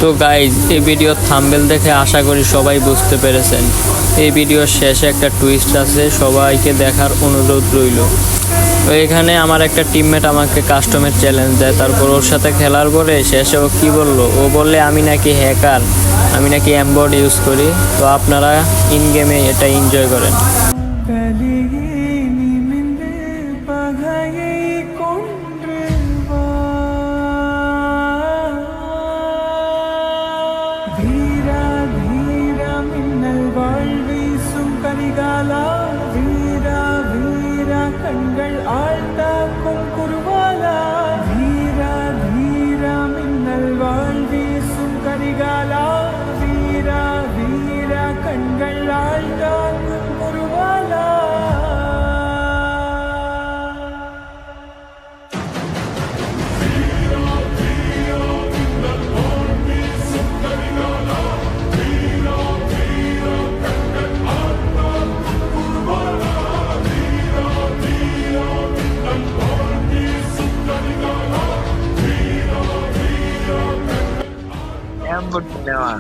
তো গাইজ, এই ভিডিওর থাম্বনেল দেখে আশা করি সবাই বুঝতে পেরেছেন। এই ভিডিওর শেষে একটা টুইস্ট আছে, সবাইকে দেখার অনুরোধ রইল। তো এখানে আমার একটা টিমমেট আমাকে কাস্টমের চ্যালেঞ্জ দেয়, তারপর ওর সাথে খেলার পরে শেষে ও কী বললো, ও বললে আমি নাকি হ্যাকার, আমি নাকি এমবট ইউজ করি। তো আপনারা ইন গেমে এটা এনজয় করেন। கண்கள் ஆழ்த்தாக்கும் குருவாலா, வீரா வீரா மின்னல் வாழ் வீசும் கரிகாலா, வீரா வீரா கண்கள் ஆழ்த்தாக்கும் குருவாலா. Ambut newa.